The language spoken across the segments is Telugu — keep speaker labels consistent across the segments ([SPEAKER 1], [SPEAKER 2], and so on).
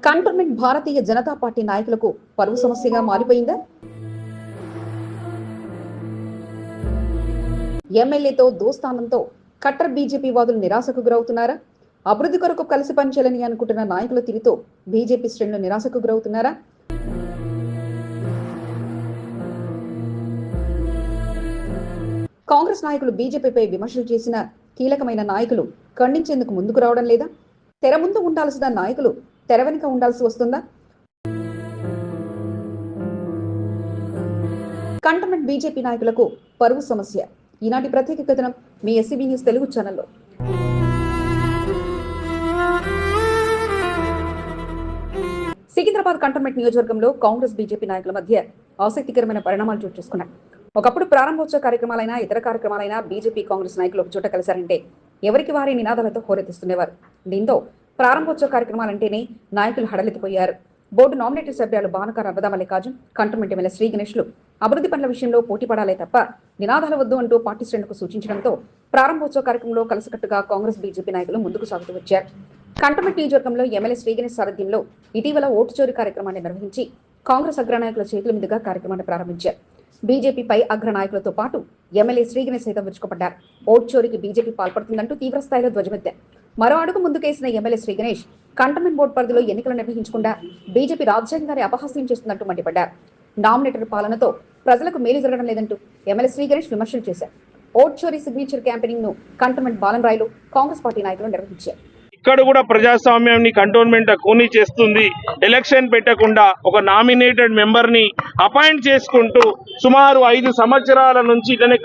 [SPEAKER 1] కంటోన్మెంట్ భారతీయ జనతా పార్టీ నాయకులకు పరువు సమస్యగా మారిపోయిందా? ఎమ్మెల్యేతో దోస్తానంతో కట్టర్ బీజేపీ వాదులు నిరాశకు గురవుతున్నారా? అభివృద్ధి కొరకు కలిసి పనిచేయాలని అనుకుంటున్న నాయకుల తీరుతో బీజేపీ శ్రేణులు నిరాశకు గురవుతున్నారా? కాంగ్రెస్ నాయకులు బీజేపీపై విమర్శలు చేసిన కీలకమైన నాయకులు ఖండించేందుకు ముందుకు రావడం లేదా? తెర ముందు ఉండాల్సిన నాయకులు తెర వెనుక ఉండాల్సి వస్తుందా? కంటోన్మెంట్ బీజేపీ నాయకులకు పరువు సమస్య. ఈనాటి ప్రత్యేక కథనం మీ ఎస్సీబీ న్యూస్ తెలుగు ఛానల్లో. సికింద్రాబాద్ కంటోన్మెంట్ నియోజకవర్గంలో కాంగ్రెస్ బీజేపీ నాయకుల మధ్య ఆసక్తికరమైన పరిణామాలు చోటు చేసుకున్నాయి. ఒకప్పుడు ప్రారంభోత్సవ కార్యక్రమాలైనా ఇతర కార్యక్రమాలైనా బీజేపీ కాంగ్రెస్ నాయకులు ఒక చోట కలిశారంటే ఎవరికి వారి నినాదాలతో హోరెత్తిస్తుండేవారు. దీంతో ప్రారంభోత్సవ కార్యక్రమాలంటేనే నాయకులు హడలెత్తిపోయారు. బోర్డు నామినేటెడ్ సభ్యులు బానక నర్మదా మల్లికార్జున్, కంటోన్మెంట్ ఎమ్మెల్యే శ్రీ గణేష్లు అభివృద్ధి పనుల విషయంలో పోటీ పడాలే తప్ప నినాదాలు వద్దు అంటూ పార్టీ శ్రేణులకు సూచించడంతో ప్రారంభోత్సవ కార్యక్రమంలో కలిసికట్టుగా కాంగ్రెస్ బీజేపీ నాయకులు ముందుకు సాగుతూ వచ్చారు. కంటోన్మెంట్ నియోజకవర్గంలో ఎమ్మెల్యే శ్రీ గణేష్ సారథ్యంలో ఇటీవల ఓటు చోరీ కార్యక్రమాన్ని నిర్వహించి కాంగ్రెస్ అగ్రనాయకుల చేతుల మీదుగా కార్యక్రమాన్ని ప్రారంభించారు. బీజేపీపై అగ్రనాయకులతో పాటు ఎమ్మెల్యే శ్రీ గణేష్ సైతం విరుచుకుపడ్డారు. ఓటు చోరీకి బీజేపీ పాల్పడుతుందంటూ తీవ్ర స్థాయిలో ధ్వజమెత్తారు. మరో అడుగు ముందుకేసిన MLA Shri Ganesh cantonment board పరిధిలో ఎన్నికలు నిర్వహించకుండా బీజేపీ రాజ్యాంగాన్ని అపహాస్యం చేస్తుందంటూ మండిపడ్డారు. నామినేటెడ్ పాలనతో ప్రజలకు మేలు జరగడం లేదంటూ ఎమ్మెల్యే శ్రీ గణేష్ విమర్శలు చేశారు. ఓటు చోరీ సిగ్నేచర్ క్యాంపెయినింగ్ ను కంటోన్మెంట్ బాలన్ రాయలు కాంగ్రెస్ పార్టీ నాయకులు నిర్వహించారు.
[SPEAKER 2] ఇక్కడ కూడా ప్రజాస్వామ్యాన్ని కంటోన్మెంట్ కూనీ చేస్తుంది. ఎలక్షన్ పెట్టకుండా ఒక నామినేటెడ్ మెంబర్ని అపాయింట్ చేసుకుంటూ సుమారు 5 సంవత్సరాల నుంచి ఇతనే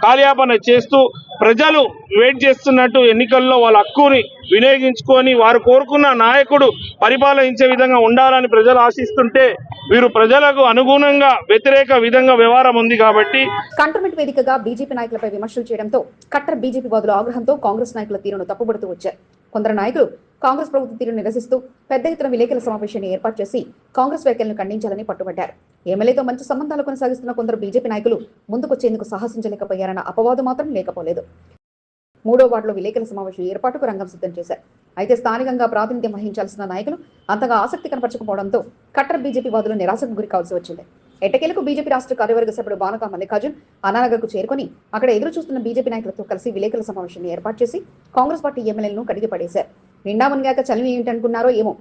[SPEAKER 2] కాలయాపన చేస్తూ ప్రజలు వెయిట్ చేస్తున్నట్టు ఎన్నికల్లో వాళ్ళ హక్కుని వినియోగించుకొని వారు కోరుకున్న నాయకుడు పరిపాలించే విధంగా ఉండాలని ప్రజలు ఆశిస్తుంటే వీరు ప్రజలకు అనుగుణంగా వ్యతిరేక విధంగా వ్యవహారం ఉంది. కాబట్టి
[SPEAKER 1] కంటోన్మెంట్ వేదికగా బీజేపీ నాయకులపై విమర్శలు చేయడంతో కట్టర్ బీజేపీ వాదుల ఆగ్రహంతో కాంగ్రెస్ నాయకుల తీరును తప్పుపడుతూ వచ్చారు. కొందరు నాయకులు కాంగ్రెస్ ప్రభుత్వ తీరును నిరసిస్తూ పెద్ద ఎత్తున విలేకరుల సమావేశాన్ని ఏర్పాటు చేసి కాంగ్రెస్ వ్యాఖ్యలను ఖండించాలని పట్టుబట్టారు. ఎమ్మెల్యేతో మంచి సంబంధాలు కొనసాగిస్తున్న కొందరు బీజేపీ నాయకులు ముందుకొచ్చేందుకు సాహసించలేకపోయారన్న అపవాదు మాత్రం లేకపోలేదు. 3వ వార్డులో విలేకరుల సమావేశం ఏర్పాటుకు రంగం సిద్ధం చేశారు. అయితే స్థానికంగా ప్రాతినిధ్యం వహించాల్సిన నాయకులు అంతగా ఆసక్తి కనపరచకపోవడంతో కట్టర్ బీజేపీ వాదులు నిరాశకు గురి కావాల్సి వచ్చింది. ఎట్టకేలకు బీజేపీ రాష్ట్ర కార్యవర్గ సభ్యుడు బానక మల్లికార్జున్ అన్నానగర్ కు చేరుకుని అక్కడ ఎదురు చూస్తున్న బీజేపీ నాయకులతో కలిసి విలేకరుల సమావేశాన్ని ఏర్పాటు చేసి కాంగ్రెస్ పార్టీ ఎమ్మెల్యేలను కడిగి పడేశారు. నిండా మునిగాక చలివి ఏంటనుకున్నారో ఏమో,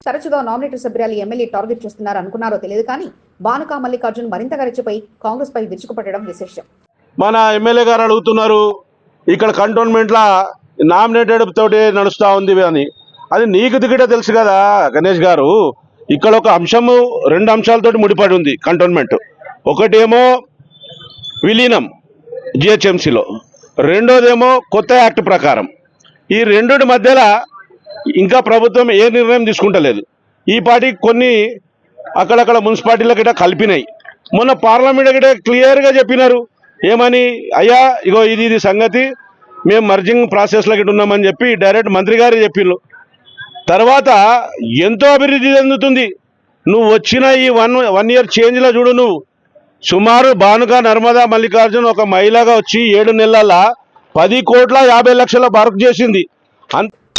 [SPEAKER 1] తరచుగా నామినేటెడ్ సభ్యులు ఎమ్మెల్యే టార్గెట్ చేస్తున్నారు అనుకున్నారో తెలియదు కానీ బానక మల్లికార్జున్ మరింతగా రెచ్చిపోయి కాంగ్రెస్ పై విరుచుకుపడడం విశేషం.
[SPEAKER 3] మన ఎమ్మెల్యే గారు అడుగుతున్నారు ఇక్కడ కంటోన్మెంట్లా నామినేటెడ్ తోటి నడుస్తూ ఉంది అని. అది నీకు దిగిటే తెలుసు కదా గణేష్ గారు. ఇక్కడ ఒక అంశము 2 అంశాలతోటి ముడిపడి ఉంది కంటోన్మెంట్. ఒకటేమో విలీనం జిహెచ్ఎంసీలో, రెండోదేమో కొత్త యాక్ట్ ప్రకారం. ఈ రెండుటి మధ్యలో ఇంకా ప్రభుత్వం ఏ నిర్ణయం తీసుకుంటలేదు. ఈ పార్టీకి కొన్ని అక్కడక్కడ మున్సిపాలిటీల గిట్ట కలిపినాయి. మొన్న పార్లమెంట్ గిట్ట క్లియర్గా చెప్పినారు ఏమని, అయ్యా ఇగో ఇది సంగతి, మేము మర్జింగ్ ప్రాసెస్లో గిట్ట ఉన్నామని చెప్పి డైరెక్ట్ మంత్రి గారు చెప్పిళ్ళు. తర్వాత ఎంతో అభివృద్ధి చెందుతుంది. నువ్వు వచ్చిన ఈ వన్ ఇయర్ చేంజ్లో చూడు, నువ్వు సుమారు బానుక నర్మదా మల్లికార్జున్ ఒక మహిళగా వచ్చి 7 నెలల 10,50,00,000 వర్క్ చేసింది.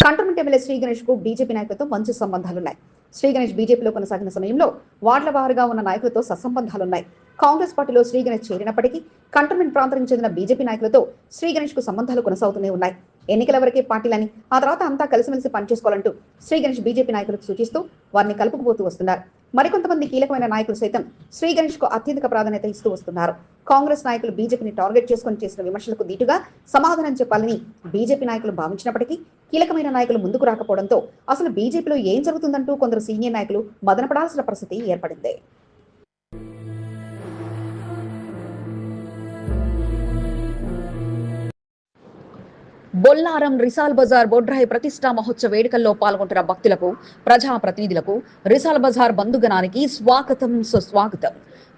[SPEAKER 1] కంటోన్మెంట్ ఎమ్మెల్యే శ్రీ గణేష్ కు బీజేపీ నాయకులతో మంచి సంబంధాలున్నాయి. శ్రీ గణేష్ బీజేపీలో కొనసాగిన సమయంలో వార్డుల వారుగా ఉన్న నాయకులతో సత్సంబంధాలున్నాయి. కాంగ్రెస్ పార్టీలో శ్రీ గణేష్ చేరినప్పటికీ కంటోన్మెంట్ ప్రాంతానికి చెందిన బీజేపీ నాయకులతో శ్రీ గణేష్ కు సంబంధాలు కొనసాగుతూనే ఉన్నాయి. ఎన్నికల వరకే పార్టీలని, ఆ తర్వాత అంతా కలిసిమెలిసి పనిచేసుకోవాలంటూ శ్రీ గణేష్ బీజేపీ నాయకులకు సూచిస్తూ వారిని కలుపుకుపోతూ వస్తున్నారు. మరికొంతమంది కీలకమైన నాయకులు సైతం శ్రీ గణేష్ కు అత్యధిక ప్రాధాన్యత ఇస్తూ వస్తున్నారు. కాంగ్రెస్ నాయకులు బీజేపీని టార్గెట్ చేసుకుని చేసిన విమర్శలకు దీటుగా సమాధానం చెప్పాలని బీజేపీ నాయకులు భావించినప్పటికీ కీలకమైన నాయకులు ముందుకు రాకపోవడంతో అసలు బీజేపీలో ఏం జరుగుతుందంటూ కొందరు సీనియర్ నాయకులు మదనపడాల్సిన పరిస్థితి ఏర్పడింది. బొల్లారం రిసాల్ బజార్ బొడ్రాయి ప్రతిష్టా మహోత్సవ వేడుకల్లో పాల్గొంటున్న భక్తులకు, ప్రజాప్రతినిధులకు రిసాల్ బజార్ బంధుగణానికి స్వాగతం సుస్వాగతం.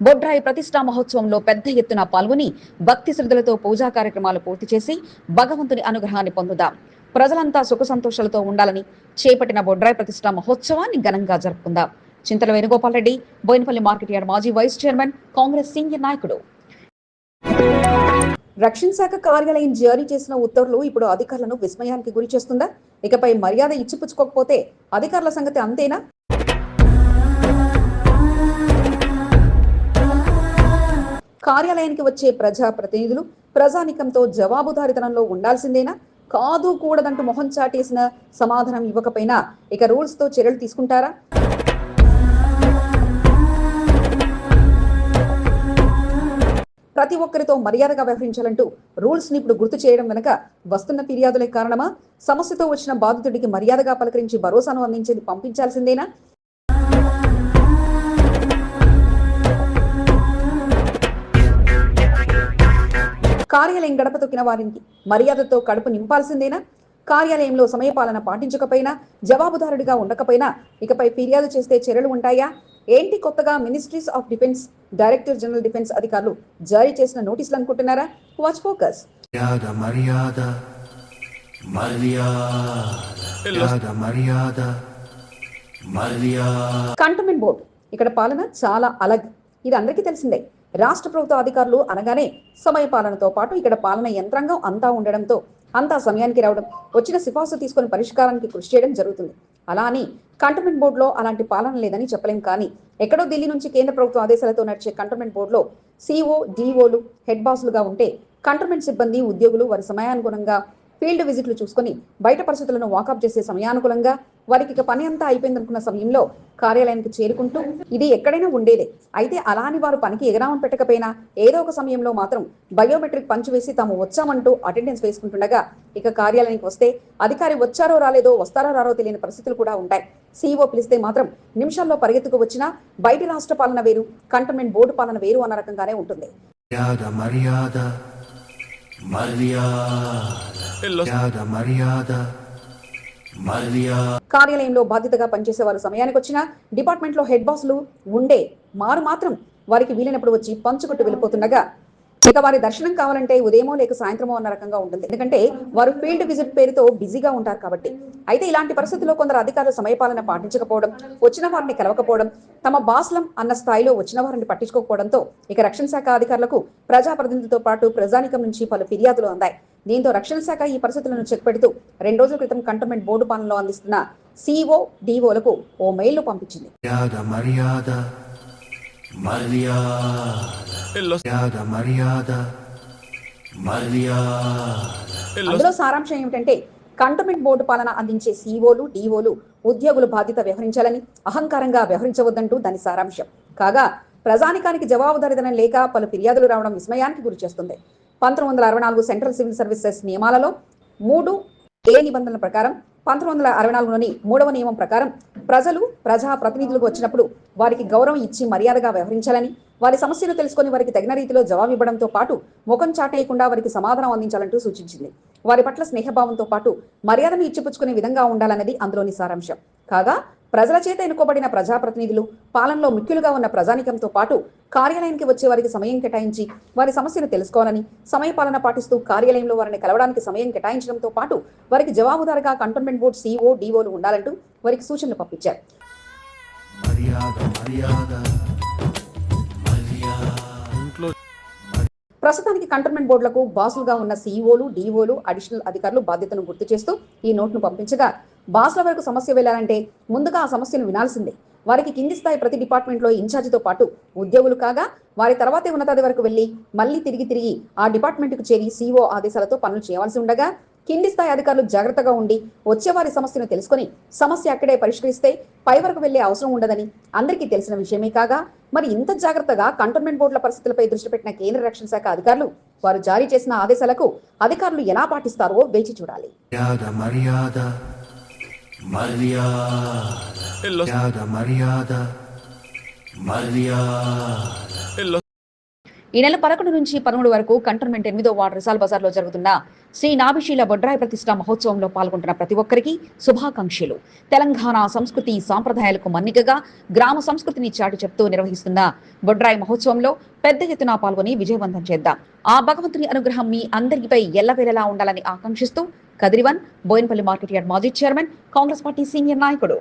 [SPEAKER 1] బొడ్రాయి ప్రతిష్టా మహోత్సవంలో పెద్ద ఎత్తున పాల్గొని భక్తి శ్రద్ధలతో పూజా కార్యక్రమాలు పూర్తి చేసి భగవంతుని అనుగ్రహాన్ని పొందుదాం. ప్రజలంతా సుఖ సంతోషాలతో ఉండాలని చేపట్టిన బొడ్రాయి ప్రతిష్టా మహోత్సవాన్ని ఘనంగా జరుపుకుందాం. చింతల వేణుగోపాల్ రెడ్డి, బోయినపల్లి మార్కెట్ యార్డ్ మాజీ వైస్ చైర్మన్, కాంగ్రెస్ సీనియర్ నాయకుడు. రక్షణ శాఖ కార్యాలయం జారీ చేసిన ఉత్తర్వులు ఇప్పుడు అధికారులను విస్మయానికి గురి చేస్తుందా? ఇకపై మర్యాద ఇచ్చిపుచ్చుకోకపోతే అధికారుల సంగతి అంతేనా? కార్యాలయానికి వచ్చే ప్రజా ప్రతినిధులు ప్రజానికంతో జవాబుదారితనంలో ఉండాల్సిందేనా? కాదు కూడదంటూ మొహం చాటేసిన సమాధానం ఇవ్వకపోయినా ఇక రూల్స్ తో చర్యలు తీసుకుంటారా? ప్రతి ఒక్కరితో మర్యాదగా వ్యవహరించాలంటూ రూల్స్ ని ఇప్పుడు గుర్తు చేయడం వెనుక వస్తున్న ఫిర్యాదులే కారణమా? సమస్యతో వచ్చిన బాధితుడికి మర్యాదగా పలకరించి భరోసాను అందించేది పంపించాల్సిందేనా? కార్యాలయం గడప తొక్కిన వారికి మర్యాదతో కడుపు నింపాల్సిందేనా? కార్యాలయంలో సమయపాలన పాటించకపోయినా, జవాబుదారుడిగా ఉండకపోయినా ఇకపై ఫిర్యాదు చేస్తే చర్యలు ఉంటాయా? ఏంటి కొత్తగా ministries of defence, director general defence అధికారులు జారీ చేసిన నోటీసులు అనుకుంటున్నారా? Watch focus. కంటోన్మెంట్ బోర్డు ఇక్కడ పాలన చాలా అలగ్. ఇది అందరికీ తెలిసిందే. రాష్ట్ర ప్రభుత్వ అధికారులు అనగానే సమయ పాలనతో పాటు ఇక్కడ పాలన యంత్రాంగం అంతా ఉండడంతో అంతా సమయానికి రావడం, వచ్చిన సిఫార్సు తీసుకుని పరిష్కారానికి కృషి చేయడం జరుగుతుంది. అలా అని కంటోన్మెంట్ బోర్డులో అలాంటి పాలన లేదని చెప్పలేం. కానీ ఎక్కడో ఢిల్లీ నుంచి కేంద్ర ప్రభుత్వ ఆదేశాలతో నడిచే కంటోన్మెంట్ బోర్డులో సిఓ, డిఓలు హెడ్ బాసులుగా ఉంటే కంటోన్మెంట్ సిబ్బంది, ఉద్యోగులు వారి సమయానుగుణంగా ఫీల్డ్ విజిట్లు చూసుకుని బయట పరిస్థితులను వాకప్ చేసే సమయానుకూలంగా వారికి ఇక పని అంతా అయిపోయిందనుకున్న సమయంలో కార్యాలయానికి చేరుకుంటూ ఇది ఎక్కడైనా ఉండేదే. అయితే అలా అని వారు పనికి ఎగరామం పెట్టకపోయినా ఏదో ఒక సమయంలో మాత్రం బయోమెట్రిక్ పంచు వేసి తాము వచ్చామంటూ అటెండెన్స్ వేసుకుంటుండగా ఇక కార్యాలయానికి వస్తే అధికారి వచ్చారో రాలేదో, వస్తారో రారో తెలియని పరిస్థితులు కూడా ఉంటాయి. సీఈఓ పిలిస్తే మాత్రం నిమిషాల్లో పరిగెత్తుకు వచ్చినా బయటి రాష్ట్ర పాలన వేరు, కంటోన్మెంట్ బోర్డు పాలన వేరు అన్న రకంగానే ఉంటుంది. కార్యాలయంలో బాధ్యతగా పనిచేసే వారు సమయానికి వచ్చినా డిపార్ట్మెంట్ లో హెడ్ బాసులు ఉండే మారు మాత్రం వారికి వీలైనప్పుడు వచ్చి పంచుకొట్టు వెళ్ళిపోతుండగా ఇక వారి దర్శనం కావాలంటే ఉదయమో లేక సాయంత్రమో అన్న రకంగా ఉంటుంది. ఎందుకంటే వారు ఫీల్డ్ విజిట్ పేరుతో బిజీగా ఉంటారు కాబట్టి. అయితే ఇలాంటి పరిస్థితుల్లో కొందరు అధికారులు సమయపాలన పాటించకపోవడం, వచ్చిన వారిని కలవకపోవడం, తమ బాస్లం అన్న స్థాయిలో వచ్చిన వారిని పట్టించుకోకపోవడంతో ఇక రక్షణ శాఖ అధికారులకు ప్రజాప్రతినిధులతో పాటు ప్రజానికం నుంచి పలు ఫిర్యాదులు అందాయి. దీంతో రక్షణ శాఖ ఈ పరిస్థితులను చెక్ పెడుతూ 2 రోజుల క్రితం కంటోన్మెంట్ బోర్డు పాలనలో అందిస్తున్న సిఇఓ, డిఓలకు ఓ మెయిల్ పంపించింది. అందులో సారాంశం ఏమిటంటే కంటోన్మెంట్ బోర్డు పాలన అందించే సిఇఓలు, డిఓలు ఉద్యోగులు బాధ్యత వ్యవహరించాలని, అహంకారంగా వ్యవహరించవద్దంటూ దాని సారాంశం కాగా, ప్రజానికానికి జవాబుదారీతనం లేక పలు ఫిర్యాదులు రావడం విస్మయానికి గురి చేస్తుంది. 1964 సెంట్రల్ సివిల్ సర్వీసెస్ నియమాలలో 3A నిబంధనల ప్రకారం 1964లోని 3వ నియమం ప్రకారం ప్రజలు ప్రజా ప్రతినిధులకు వచ్చినప్పుడు వారికి గౌరవం ఇచ్చి మర్యాదగా వ్యవహరించాలని, వారి సమస్యలు తెలుసుకొని వారికి తగిన రీతిలో జవాబు ఇవ్వడంతో పాటు ముఖం చాటేయకుండా వారికి సమాధానం అందించాలంటూ సూచించింది. వారి పట్ల స్నేహభావంతో పాటు మర్యాదను ఇచ్చిపుచ్చుకునే విధంగా ఉండాలన్నది అందులోని సారాంశం కాగా, ప్రజల చేత ఎన్నుకోబడిన ప్రజాప్రతినిధులు పాలనలో ముఖ్యులుగా ఉన్న ప్రజానికంతో పాటు కార్యాలయానికి వచ్చే వారికి సమయం కేటాయించి వారి సమస్యలు తెలుసుకోవాలని, సమయపాలన పాటిస్తూ కార్యాలయంలో వారిని కలవడానికి సమయం కేటాయించడంతో పాటు వారికి జవాబుదారుగా కంటోన్మెంట్ బోర్డు సిఇఓ, డిఓలు ఉండాలంటూ వారికి సూచనలు పంపించారు. ప్రస్తుతానికి కంటోన్మెంట్ బోర్డులకు బాసులుగా ఉన్న సిఇఓలు, డిఓలు, అడిషనల్ అధికారులు బాధ్యతను గుర్తు చేస్తూ ఈ నోట్ను పంపించగా, బాసుల వరకు సమస్య వెళ్లాలంటే ముందుగా ఆ సమస్యను వినాల్సిందే. వారికి కింది స్థాయి ప్రతి డిపార్ట్మెంట్లో ఇన్ఛార్జితో పాటు ఉద్యోగులు కాగా, వారి తర్వాతే ఉన్నతాది వరకు వెళ్లి మళ్లీ తిరిగి ఆ డిపార్ట్మెంట్కు చేరి సిఇఓ ఆదేశాలతో పనులు చేయవలసి ఉండగా, కింది స్థాయి అధికారులు జాగ్రత్తగా ఉండి వచ్చే వారి సమస్యను తెలుసుకుని సమస్య అక్కడే పరిష్కరిస్తే పై వరకు వెళ్లే అవసరం ఉండదని అందరికీ తెలిసిన విషయమే కాగా, మరి ఇంత జాగ్రత్తగా కంటోన్మెంట్ బోర్డుల పరిస్థితులపై దృష్టి పెట్టిన కేంద్ర రక్షణ శాఖ అధికారులు వారు జారీ చేసిన ఆదేశాలకు అధికారులు ఎలా పాటిస్తారో వేచి చూడాలి. ఈ నెల 11 నుంచి 13 వరకు కంటోన్మెంట్ 8వ వార్డు రిసాల్ బజార్లో జరుగుతున్న శ్రీ నాభిశీల బొడ్రాయి ప్రతిష్ఠా మహోత్సవంలో పాల్గొంటున్న ప్రతి ఒక్కరికి శుభాకాంక్షలు. తెలంగాణ సంస్కృతి సాంప్రదాయాలకు మన్నికగా గ్రామ సంస్కృతిని చాటి చెప్తూ నిర్వహిస్తున్న బొడ్రాయి మహోత్సవంలో పెద్ద ఎత్తున పాల్గొని విజయవంతం చేద్దాం. ఆ భగవంతుని అనుగ్రహం మీ అందరిపై ఎల్లవేళలా ఉండాలని ఆకాంక్షిస్తూ కదిరివన్ బోయినపల్లి మార్కెట్ యార్డ్ మాజీ చైర్మన్, కాంగ్రెస్ పార్టీ సీనియర్ నాయకుడు.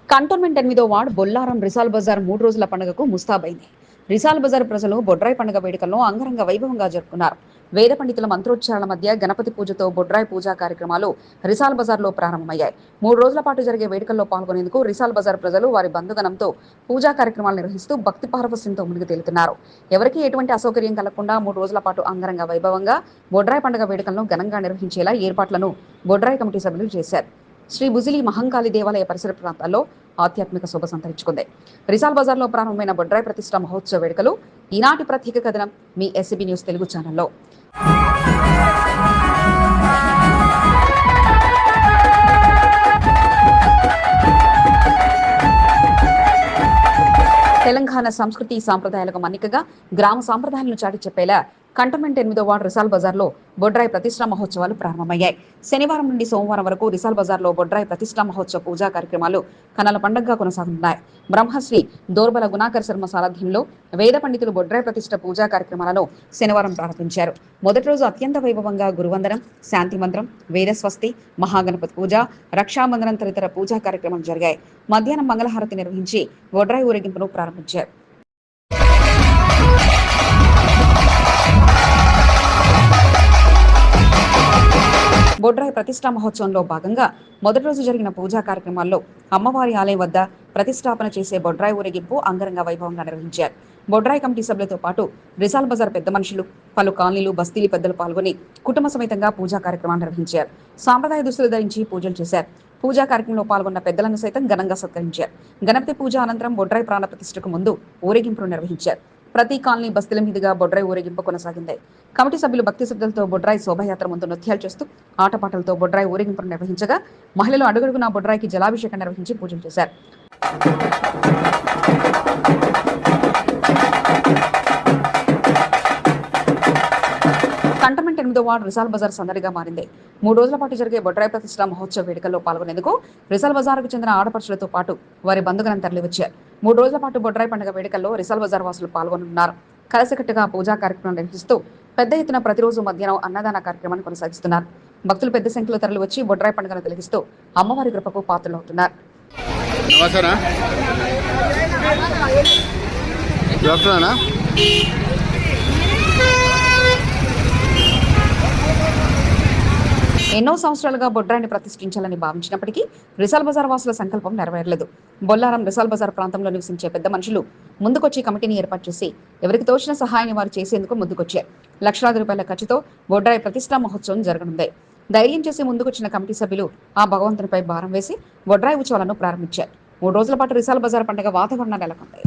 [SPEAKER 1] కంటోన్మెంట్ 8వ వార్డు బొల్లారం రిసాల్ బజార్ 3 రోజుల పండుగకు ముస్తాబైంది. రిసాల్ బజార్ ప్రజలు బొడ్రాయి పండుగ వేడుకలను అంగరంగ వైభవంగా జరుపుకున్నారు. వేద పండితుల మంత్రోచ్చారణ మధ్య గణపతి పూజతో బొడ్రాయి పూజా కార్యక్రమాలు రిసాల్ బజార్లో ప్రారంభమయ్యాయి. 3 రోజుల పాటు జరిగే వేడుకల్లో పాల్గొనేందుకు రిసాల్ బజార్ ప్రజలు వారి బంధుగణంతో పూజా కార్యక్రమాలు నిర్వహిస్తూ భక్తి పారవస్యంతో మునిగి తేలుతున్నారు. ఎవరికీ ఎటువంటి అసౌకర్యం కలగకుండా 3 రోజుల పాటు అంగరంగ వైభవంగా బొడ్రాయి పండుగ వేడుకలను ఘనంగా నిర్వహించేలా ఏర్పాట్లను బొడ్రాయి కమిటీ సభ్యులు చేశారు. శ్రీ బుజిలి మహంకాళి దేవాలయ పరిసర ప్రాంతాల్లో ఆధ్యాత్మిక శోభ సంతరించుకుంది. రిసాల్ బజార్లో ప్రారంభమైన బొడ్రాయి ప్రతిష్ఠా మహోత్సవ వేడుకలు ఈనాటి ప్రత్యేక కథనం మీ ఎస్సీబీ న్యూస్ తెలుగు ఛానల్లో. తెలంగాణ సంస్కృతి సాంప్రదాయాలకు మన్నికగా గ్రామ సాంప్రదాయాలను చాటి చెప్పేలా కంటోన్మెంట్ 8వ వార్డు రిసాల్ బజార్లో బొడ్రాయి ప్రతిష్ఠా మహోత్సవాలు ప్రారంభమయ్యాయి. శనివారం నుండి సోమవారం వరకు రిసాల్ బజార్లో బొడ్రాయి ప్రతిష్ఠా మహోత్సవ పూజా కార్యక్రమాలు కనల పండుగగా కొనసాగుతున్నాయి. బ్రహ్మశ్రీ దోర్బల గుణాకర్ శర్మ సారథ్యంలో వేద పండితులు బొడ్రాయి ప్రతిష్ఠ పూజా కార్యక్రమాలను శనివారం ప్రారంభించారు. మొదటి రోజు అత్యంత వైభవంగా గురువందనం, శాంతి మంత్రం, వేద స్వస్తి, మహాగణపతి పూజ, రక్షాబంధనం తదితర పూజా కార్యక్రమాలు జరిగాయి. మధ్యాహ్నం మంగళహారతి నిర్వహించి బొడ్రాయి ఊరేగింపును ప్రారంభించారు. బొడ్రాయి ప్రతిష్ఠా మహోత్సవంలో భాగంగా మొదటి రోజు జరిగిన పూజా కార్యక్రమాల్లో అమ్మవారి ఆలయం వద్ద ప్రతిష్టాపన చేసే బొడ్రాయి ఊరేగింపు అంగరంగ వైభవంగా నిర్వహించారు. బొడ్రాయి కమిటీ సభ్యులతో పాటు రిసాల్ బజార్ పెద్ద మనుషులు, పలు కాలనీలు, బస్తీలు పెద్దలు పాల్గొని కుటుంబ సమేతంగా పూజా కార్యక్రమాలు నిర్వహించారు. సాంప్రదాయ దుస్తులు ధరించి పూజలు చేశారు. పూజా కార్యక్రమంలో పాల్గొన్న పెద్దలను సైతం ఘనంగా సత్కరించారు. గణపతి పూజ అనంతరం బొడ్రాయి ప్రాణ ప్రతిష్ఠకు ముందు ఊరేగింపును నిర్వహించారు. ప్రతి కాలనీ బస్తీల మీదుగా బొడ్రాయి ఊరేగింపు కొనసాగింది. కమిటీ సభ్యులు భక్తి శబ్దాలతో బొడ్రాయి శోభయాత్ర ముందు నృత్యాలు చేస్తూ ఆటపాటలతో బొడ్రాయి ఊరేగింపును నిర్వహించగా మహిళలు అడుగడుగునా బొడ్రాయికి జలాభిషేకం నిర్వహించి పూజలు చేశారు. కంటోన్మెంట్ 8వ వార్డు రిసాల్ బజార్ సందడిగా మారింది. 3 రోజుల పాటు జరిగే బొడ్రాయి ప్రతిష్ఠా మహోత్సవ వేడుకల్లో పాల్గొనేందుకు రిసాల్ బజార్కు చెందిన ఆడపడుచులతో పాటు వారి బంధుగణం తరలివచ్చారు. 3 రోజుల పాటు బొడ్రాయి పండుగ వేడుకల్లో రిసాల్ బజార్ వాసులు పాల్గొనున్నారు. కలిసికట్టుగా పూజా కార్యక్రమం నిర్వహిస్తూ పెద్ద ఎత్తున ప్రతిరోజు మధ్యాహ్నం అన్నదాన కార్యక్రమాన్ని కొనసాగిస్తున్నారు. భక్తులు పెద్ద సంఖ్యలో తరలివచ్చి బొడ్రాయి పండుగను తిలకిస్తూ అమ్మవారి కృపకు పాత్రలవుతున్నారు. ఎన్నో సంవత్సరాలుగా బొడ్రాయిని ప్రతిష్ఠించాలని భావించినప్పటికీ రిసాల్ బజార్ వాసుల సంకల్పం నెరవేరలేదు. బొల్లారం రిసాల్ బజార్ ప్రాంతంలో నివసించే పెద్ద మనుషులు ముందుకొచ్చి కమిటీని ఏర్పాటు చేసి ఎవరికి తోచిన సహాయాన్ని వారు చేసేందుకు ముందుకొచ్చారు. లక్షలాది రూపాయల ఖర్చుతో బొడ్రాయి ప్రతిష్ఠా మహోత్సవం జరగనుంది. ధైర్యం చేసి ముందుకొచ్చిన కమిటీ సభ్యులు ఆ భగవంతునిపై భారం వేసి బొడ్రాయి ఉత్సవాలను ప్రారంభించారు. 3 రోజుల పాటు రిసాల్ బజార్ పండుగ వాతావరణం నెలకొంది.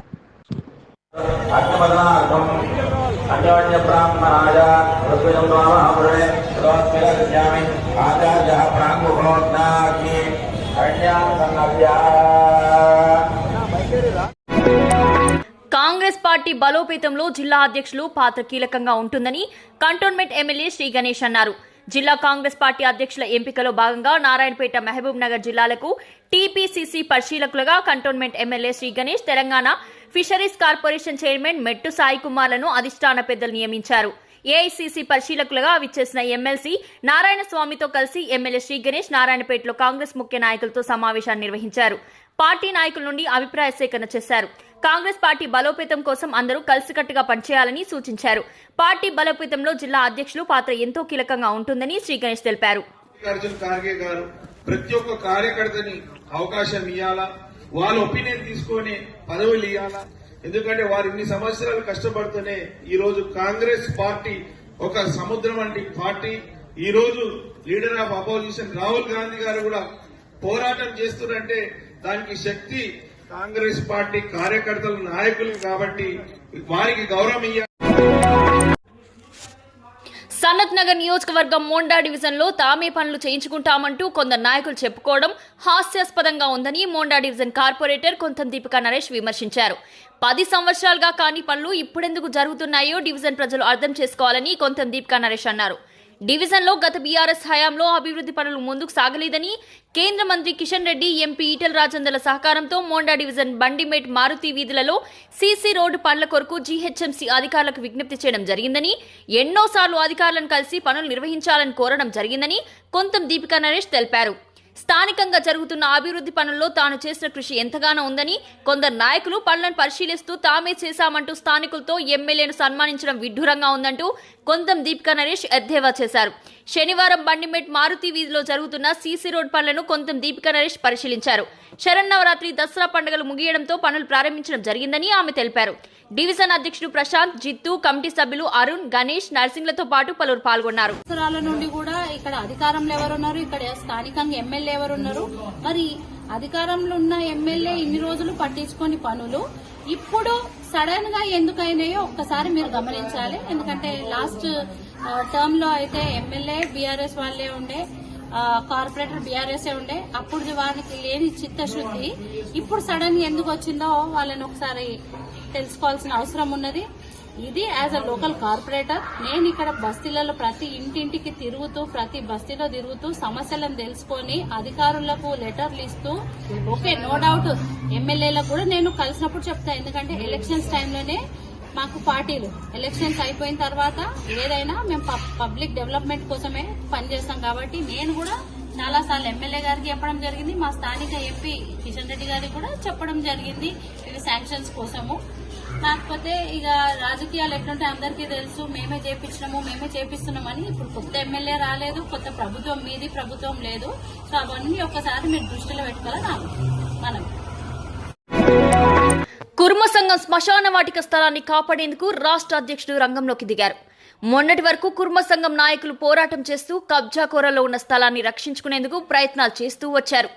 [SPEAKER 4] కాంగ్రెస్ పార్టీ బలోపేతంలో జిల్లా అధ్యక్షులు పాత్ర కీలకంగా ఉంటుందని కంటోన్మెంట్ ఎమ్మెల్యే శ్రీ గణేష్ అన్నారు. జిల్లా కాంగ్రెస్ పార్టీ అధ్యక్షుల ఎంపికలో భాగంగా నారాయణపేట, మహబూబ్ నగర్ జిల్లాలకు టీపీసీసీ పరిశీలకులుగా cantonment MLA Shri Ganesh, Telangana fisheries corporation chairman Mettu Sai కుమార్లను అధిష్టాన పెద్దలు నియమించారు. ఏఐసీసీ పరిశీలకులుగా విచ్చేసిన ఎమ్మెల్సీ నారాయణ స్వామితో కలిసి ఎమ్మెల్యే శ్రీ గణేష్ నారాయణపేటలో కాంగ్రెస్ ముఖ్య నాయకులతో సమావేశాన్ని నిర్వహించారు. పార్టీ నాయకుల నుండి అభిప్రాయ సేకరణ చేశారు. కాంగ్రెస్ పార్టీ బలోపేతం కోసం అందరూ కలిసికట్టుగా పనిచేయాలని సూచించారు. పార్టీ బలోపేతంలో జిల్లా అధ్యక్షులు పాత్ర ఎంతో కీలకంగా ఉంటుందని శ్రీ గణేష్ తెలిపారు.
[SPEAKER 5] ప్రతి ఒక్క కార్యకర్తని అవకాశం ఇవ్వాలా, వాళ్ళ ఒపీనియన్ తీసుకొని పదవులు ఇవ్వాలా. ఎందుకంటే వారు ఇన్ని సంవత్సరాలు కష్టపడుతూనే ఈ రోజు కాంగ్రెస్ పార్టీ ఒక సముద్రం వంటి పార్టీ. ఈ రోజు leader of opposition Rahul Gandhi గారు కూడా పోరాటం చేస్తున్నారంటే దానికి శక్తి కాంగ్రెస్ పార్టీ కార్యకర్తల నాయకులు కాబట్టి వారికి గౌరవం ఇవ్వాలి.
[SPEAKER 4] సనత్ నగర్ నియోజకవర్గం మోండా డివిజన్లో తామే పనులు చేయించుకుంటామంటూ కొందరు నాయకులు చెప్పుకోవడం హాస్యాస్పదంగా ఉందని మోండా డివిజన్ కార్పొరేటర్ కొంతం దీపికా నరేష్ విమర్శించారు. 10 సంవత్సరాలుగా కాని పనులు ఇప్పుడెందుకు జరుగుతున్నాయో డివిజన్ ప్రజలు అర్థం చేసుకోవాలని కొంతం దీపికా నరేష్ అన్నారు. డివిజన్లో గత బీఆర్ఎస్ హయాంలో అభివృద్ధి పనులు ముందుకు సాగలేదని, కేంద్ర మంత్రి కిషన్ రెడ్డి, ఎంపీ ఈటెల రాజేందర్ల సహకారంతో మోండా డివిజన్ బండిమేట్, మారుతి వీధులలో సీసీ రోడ్డు పనుల కొరకు జీహెచ్ఎంసీ అధికారులకు విజ్ఞప్తి చేయడం జరిగిందని, ఎన్నోసార్లు అధికారులను కలిసి పనులు నిర్వహించాలని కోరడం జరిగిందని కొంతం దీపికా నరేష్ తెలిపారు. స్థానికంగా జరుగుతున్న అభివృద్ధి పనుల్లో తాను చేసిన కృషి ఎంతగానో ఉందని, కొందరు నాయకులు పనులను పరిశీలిస్తూ తామే చేశామంటూ స్థానికులతో ఎమ్మెల్యేను సన్మానించడం విడ్డూరంగా ఉందంటూ కొంతం దీపికా నరేష్ ఎద్దేవా చేశారు. శనివారం బండిమెట్ మారుతి వీధిలో జరుగుతున్న సీసీ రోడ్ పనులను కొంతం దీపికా నరేష్ పరిశీలించారు. శరన్నవరాత్రి, దసరా పండుగలు ముగియడంతో పనులు ప్రారంభించడం జరిగిందని ఆమె తెలిపారు. డివిజన్ అధ్యక్షుడు ప్రశాంత్, జిత్తు, కమిటీ సభ్యులు అరుణ్, గణేష్, నర్సింగ్లతో పాటు పలువురు పాల్గొన్నారు.
[SPEAKER 6] సంవత్సరాల నుండి కూడా ఇక్కడ అధికారంలో ఎవరున్నారు, ఇక్కడ స్థానికంగా ఎమ్మెల్యే ఎవరున్నారు, మరి అధికారంలో ఉన్న ఎమ్మెల్యే ఇన్ని రోజులు పట్టించుకొని పనులు ఇప్పుడు సడన్ గా ఎందుకైనాయో ఒక్కసారి మీరు గమనించాలి. ఎందుకంటే లాస్ట్ టర్మ్ లో అయితే ఎమ్మెల్యే బీఆర్ఎస్ వాళ్ళే ఉండే, కార్పొరేటర్ బీఆర్ఎస్ ఉండే. అప్పుడు వారికి లేని చిత్తశుద్ధి ఇప్పుడు సడన్ ఎందుకు వచ్చిందో వాళ్ళని ఒకసారి తెలుసుకోవాల్సిన అవసరం ఉన్నది. ఇది యాజ్ అ లోకల్ కార్పొరేటర్ నేను ఇక్కడ బస్తీలలో ప్రతి ఇంటింటికి తిరుగుతూ, ప్రతి బస్తీలో తిరుగుతూ సమస్యలను తెలుసుకొని అధికారులకు లెటర్లు ఇస్తూ, ఓకే నో డౌట్ ఎమ్మెల్యేలకు కూడా నేను కలిసినప్పుడు చెప్తా. ఎందుకంటే ఎలక్షన్స్ టైంలోనే మాకు పార్టీలు ఎలక్షన్స్ అయిపోయిన తర్వాత ఏదైనా మేము పబ్లిక్ డెవలప్మెంట్ కోసమే పనిచేస్తాం. కాబట్టి నేను కూడా చాలా సార్లు ఎమ్మెల్యే గారికి చెప్పడం జరిగింది, మా స్థానిక ఎంపీ కిషన్ రెడ్డి గారికి కూడా చెప్పడం జరిగింది ఇవి శాంక్షన్స్ కోసము. కాకపోతే ఇక రాజకీయాలు ఎట్లుంటే అందరికీ తెలుసు, మేమే చేపిస్తున్నామని. ఇప్పుడు కొత్త ఎమ్మెల్యే రాలేదు, కొత్త ప్రభుత్వం మీది ప్రభుత్వం లేదు. సో అవన్నీ ఒక్కసారి మీరు దృష్టిలో పెట్టుకోవాలని మనం.
[SPEAKER 4] కుర్మ సంఘం శ్మశాన వాటిక స్థలాన్ని కాపాడేందుకు రాష్ట్ర అధ్యక్షుడు రంగంలోకి దిగారు. మొన్నటి వరకు కుర్మ సంఘం నాయకులు పోరాటం చేస్తూ కబ్జా కోరలో ఉన్న స్థలాన్ని రక్షించుకునేందుకు ప్రయత్నాలు చేస్తూ వచ్చారు.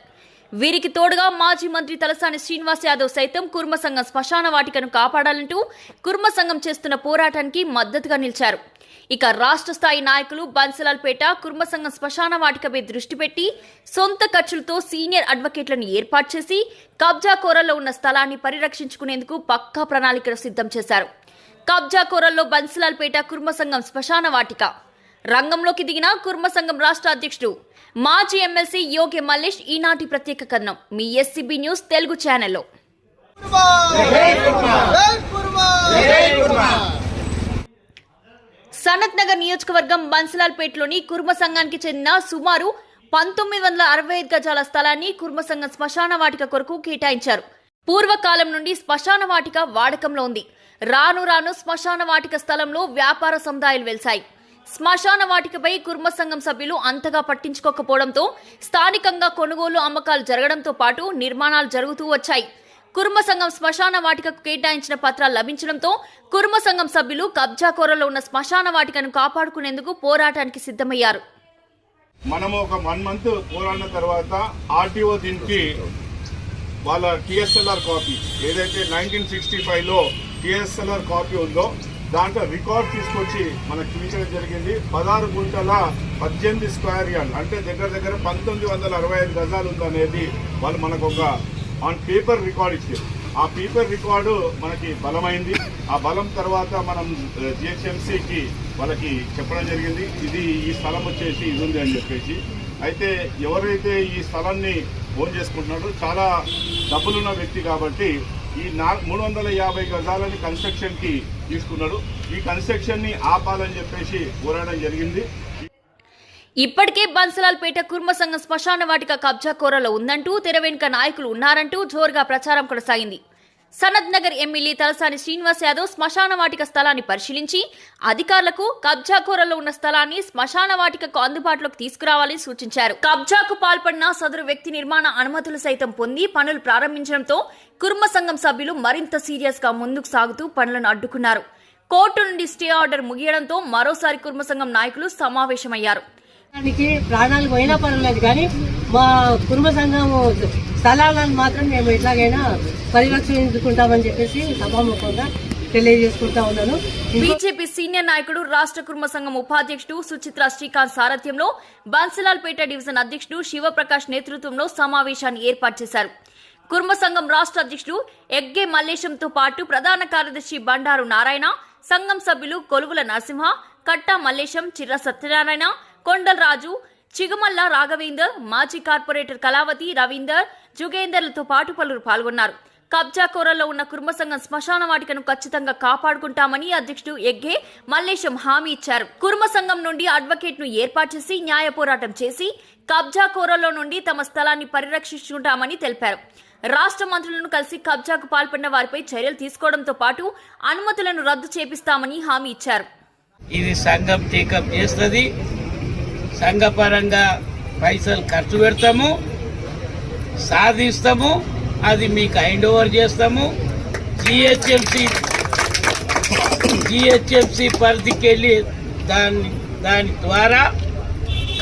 [SPEAKER 4] వీరికి తోడుగా మాజీ మంత్రి తలసాని శ్రీనివాస్ యాదవ్ సైతం కుర్మ సంఘం శ్మశాన వాటికను కాపాడాలంటూ కుర్మ సంఘం చేస్తున్న పోరాటానికి మద్దతుగా నిలిచారు. ఇక రాష్ట్ర స్థాయి నాయకులు బన్సలాల్పేట కుర్మ సంఘం శ్మశాన వాటికపై దృష్టి పెట్టి సొంత ఖర్చులతో సీనియర్ అడ్వకేట్లను ఏర్పాటు చేసి కబ్జా కోరల్లో ఉన్న స్థలాన్ని పరిరక్షించుకునేందుకు పక్కా ప్రణాళికలు సిద్ధం చేశారు. కబ్జా కోరల్లో బన్సలాల్పేట కుర్మ సంఘం శ్మశాన వాటిక రంగంలోకి దిగిన కుర్మ సంఘం రాష్ట్ర అధ్యక్షుడు మాజీ ఎమ్మెల్సీ యోగి మల్లేష్ ఈనాటి ప్రత్యేక కథనం మీ ఎస్సీబీ న్యూస్ తెలుగు ఛానల్లో. సనత్ నగర్ నియోజకవర్గం బన్సలాల్పేటలోని కుర్మ సంఘానికి చెందిన సుమారు 1965 గజాల స్థలాన్ని కుర్మ సంఘం శ్మశాన వాటిక కొరకు కేటాయించారు. పూర్వకాలం నుండి శ్మశాన వాటిక వాడకంలో ఉంది. రాను రాను శ్మశాన వాటిక స్థలంలో వ్యాపార సముదాయాలు వెలిశాయి. శ్మశాన వాటికపై కుర్మ సంఘం సభ్యులు అంతగా పట్టించుకోకపోవడంతో స్థానికంగా కొనుగోలు, అమ్మకాలు జరగడంతో పాటు నిర్మాణాలు జరుగుతూ వచ్చాయి. కుర్మ సంఘం శ్మశాన వాటికకు కేటాయించిన పత్రాలు లభించడంతో కుర్మ సంఘం సభ్యులు కబ్జా కోరలో ఉన్న శ్మశాన వాటికను కాపాడుకునేందుకు పోరాటానికి సిద్ధమయ్యారు.
[SPEAKER 7] మనము ఒక 1 మంత్ పోరాడిన తర్వాత ఆర్టీఓ దీనికి వాళ్ళ టీఎస్ఎల్ఆర్ కాపీ ఏదైతే 1965లో టీఎస్ఎల్ఆర్ కాపీ ఉందో దాంట్లో రికార్డ్ తీసుకొచ్చి మనకు చూపించడం జరిగింది. 16 గుంటల 18 స్క్వేర్ యార్డ్ అంటే దగ్గర 1965 గజాలు ఉందనేది వాళ్ళు మనకు ఒక ఆన్ పేపర్ రికార్డ్ ఇచ్చారు. ఆ పేపర్ రికార్డు మనకి బలమైంది. ఆ బలం తర్వాత మనం జిహెచ్ఎంసీకి వాళ్ళకి చెప్పడం జరిగింది, ఇది ఈ స్థలం వచ్చేసి ఇది ఉంది అని చెప్పేసి. అయితే ఎవరైతే ఈ స్థలాన్ని ఓన్ చేసుకుంటున్నాడో చాలా డబ్బులున్న వ్యక్తి కాబట్టి ఈ 350 గజాలని కన్స్ట్రక్షన్కి తీసుకున్నాడు. ఈ కన్స్ట్రక్షన్ని ఆపాలని చెప్పేసి పోరాడడం జరిగింది.
[SPEAKER 4] ఇప్పటికే బన్సలాల్పేట కుర్మ సంఘం శ్మశాన వాటిక కబ్జా కోరలో ఉందంటూ, తెర వెనుక నాయకులు ఉన్నారంటూ జోరుగా ప్రచారం కొనసాగింది. సనత్ నగర్ ఎమ్మెల్యే తలసాని శ్రీనివాస్ యాదవ్ శ్మశాన వాటిక స్థలాన్ని పరిశీలించి అధికారులకు కబ్జా కోరలో ఉన్న స్థలాన్ని శ్మశాన వాటికకు అందుబాటులోకి తీసుకురావాలని సూచించారు. కబ్జాకు పాల్పడిన సదరు వ్యక్తి నిర్మాణ అనుమతులు సైతం పొంది పనులు ప్రారంభించడంతో కుర్మ సంఘం సభ్యులు మరింత సీరియస్ గా ముందుకు సాగుతూ పనులను అడ్డుకున్నారు. కోర్టు నుండి స్టే ఆర్డర్ ముగియడంతో మరోసారి కుర్మ సంఘం నాయకులు సమావేశమయ్యారు.
[SPEAKER 8] ప్రాణాలు పోయినా పర్వాలేదు కానీ మా కుటుంబ సంఘం స్థలాలను మాత్రం మేము ఎట్లాగైనా పరిరక్షించుకుంటామని చెప్పేసి సభాముఖంగా తెలియజేసుకుంటా ఉన్నాను.
[SPEAKER 4] బీజేపీ సీనియర్ నాయకుడు రాష్ట్ర కుర్మ సంఘం ఉపాధ్యక్షుడు సుచిత్ర శ్రీకాంత్ సారథ్యంలో బన్సలాల్పేట డివిజన్ అధ్యక్షుడు శివప్రకాష్ నేతృత్వంలో సమావేశాన్ని ఏర్పాటు చేశారు. కుర్మ సంఘం రాష్ట్ర అధ్యక్షుడు ఎగ్గే మల్లేశంతో పాటు ప్రధాన కార్యదర్శి బండారు నారాయణ, సంఘం సభ్యులు కొలువుల నరసింహ, కట్టా మల్లేశం, చిర్ర సత్యనారాయణ, కొండల్ రాజు, చిగుమల్ల రాఘవేందర్, మాజీ కార్పొరేటర్ కళావతి, రవీందర్, జుగేందర్లతో పాటు పలువురు పాల్గొన్నారు. కబ్జా కోరల్లో ఉన్న కుర్మ సంఘం శ్మశాన వాటికను ఖచ్చితంగా కాపాడుకుంటామని అధ్యక్షుడు ఎగ్గే మల్లేశం హామీ ఇచ్చారు. కుర్మ సంఘం నుండి అడ్వకేట్ ను ఏర్పాటు చేసి న్యాయ పోరాటం చేసి కబ్జా కోరల్లో నుండి తమ స్థలాన్ని పరిరక్షించుకుంటామని తెలిపారు. రాష్ట్ర మంత్రులను కలిసి కబ్జాకు పాల్పడిన వారిపై చర్యలు తీసుకోవడంతో పాటు అనుమతులను రద్దు చేపిస్తామని హామీ ఇచ్చారు.
[SPEAKER 9] ఇది సంఘం టేకప్ చేస్తుంది. సంఘపరంగా పైసలు ఖర్చు పెడతాము, సాధిస్తాము, అది మీకు హ్యాండ్ ఓవర్ చేస్తాము. జిహెచ్ఎంసి పరిధికి వెళ్ళి దాని ద్వారా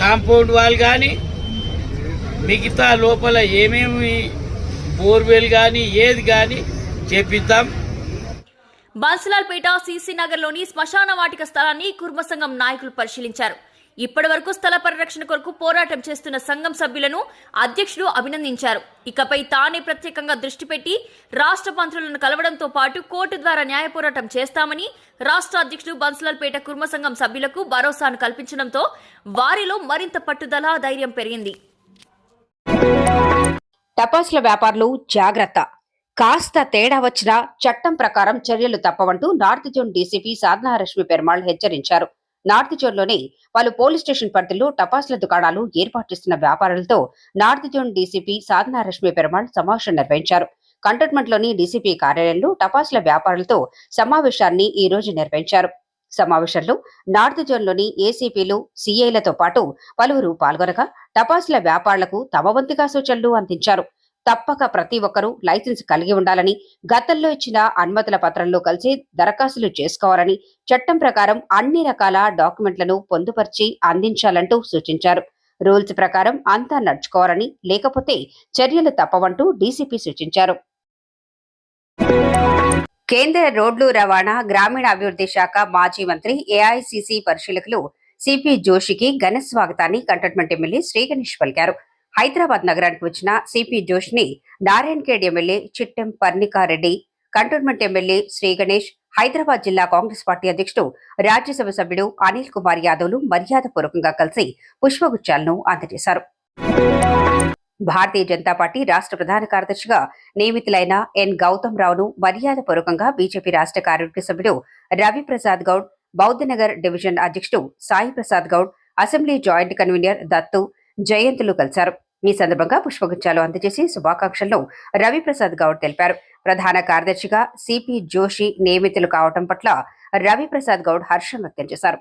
[SPEAKER 9] కాంపౌండ్ వాల్ కానీ మిగతా లోపల ఏమేమి బోర్వెల్ కానీ ఏది కానీ చేపిద్దాం.
[SPEAKER 4] బన్సలాల్పేట సీసీ నగర్లోని శ్మశాన వాటిక స్థలాన్ని కుర్మ సంఘం నాయకులు పరిశీలించారు. ఇప్పటి వరకు స్థల పరిరక్షణ కొరకు పోరాటం చేస్తున్న సంఘం సభ్యులను అధ్యక్షుడు అభినందించారు. ఇకపై తానే ప్రత్యేకంగా దృష్టి పెట్టి రాష్ట్ర మంత్రులను కలవడంతో పాటు కోర్టు ద్వారా న్యాయ పోరాటం చేస్తామని రాష్ట్ర అధ్యక్షుడు బన్సలాల్పేట కుర్మ సంఘం సభ్యులకు భరోసాను కల్పించడంతో వారిలో మరింత పట్టుదల, ధైర్యం పెరిగింది.
[SPEAKER 1] టపాసుల వ్యాపారులు జాగ్రత్త, కాస్త తేడా వచ్చినా చట్టం ప్రకారం చర్యలు తప్పవంటూ నార్త్ జోన్ డీసీపీ సాధనా రష్మి పెరుమాళ్ హెచ్చరించారు. నార్త్ జోన్లోని పలు పోలీస్ స్టేషన్ పరిధిలో టపాసుల దుకాణాలు ఏర్పాటు చేస్తున్న వ్యాపారులతో నార్త్ జోన్ డీసీపీ సాధనా రష్మి పెరుమాళ్ సమావేశం నిర్వహించారు. కంటోన్మెంట్లోని డీసీపీ కార్యాలయంలో టపాసుల వ్యాపారులతో సమావేశాన్ని ఈ రోజు నిర్వహించారు. సమావేశంలో నార్త్ జోన్లోని ఏసీపీలు, సీఐలతో పాటు పలువురు పాల్గొనగా టపాసుల వ్యాపారులకు తమ వంతుగా సూచనలు అందించారు. తప్పక ప్రతి ఒక్కరూ లైసెన్స్ కలిగి ఉండాలని, గతంలో ఇచ్చిన అనుమతుల పత్రంలో కలిసి దరఖాస్తులు చేసుకోవాలని, చట్టం ప్రకారం అన్ని రకాల డాక్యుమెంట్లను పొందుపరిచి అందించాలంటూ సూచించారు. రూల్స్ ప్రకారం అంతా నడుచుకోవాలని, లేకపోతే చర్యలు తప్పవంటూ డీసీపీ సూచించారు. కేంద్ర రోడ్లు రవాణా, గ్రామీణాభివృద్ధి శాఖ మాజీ మంత్రి, ఏఐసీసీ పరిశీలకులు సిపి జోషికి ఘన స్వాగతాన్ని కంటోన్మెంట్ ఎమ్మెల్యే శ్రీ గణేష్ పలికారు. హైదరాబాద్ నగరానికి వచ్చిన సిపి జోషిని Narayankhed MLA Chittem Parnika Reddy, cantonment MLA Shri Ganesh, Hyderabad జిల్లా కాంగ్రెస్ పార్టీ అధ్యక్షుడు, రాజ్యసభ సభ్యుడు అనిల్ కుమార్ యాదవ్లు మర్యాదపూర్వకంగా కలిసి పుష్పగుచ్చాలను అందజేశారు. భారతీయ జనతా పార్టీ రాష్ట్ర ప్రధాన కార్యదర్శిగా నియమితులైన ఎన్ గౌతమ్ రావును మర్యాదపూర్వకంగా బీజేపీ రాష్ట్ర కార్యవర్గ సభ్యుడు రవిప్రసాద్ గౌడ్, బౌద్ధనగర్ డివిజన్ అధ్యక్షుడు Sai Prasad Goud, assembly joint convener Dattu, జయంతులు కలిశారు. ఈ సందర్భంగా పుష్పగుచ్చాలు అందజేసి శుభాకాంక్షలను రవిప్రసాద్ గౌడ్ తెలిపారు. ప్రధాన కార్యదర్శిగా సిపి జోషి నియమితులు కావడం పట్ల రవిప్రసాద్ గౌడ్ హర్షం వ్యక్తం చేశారు.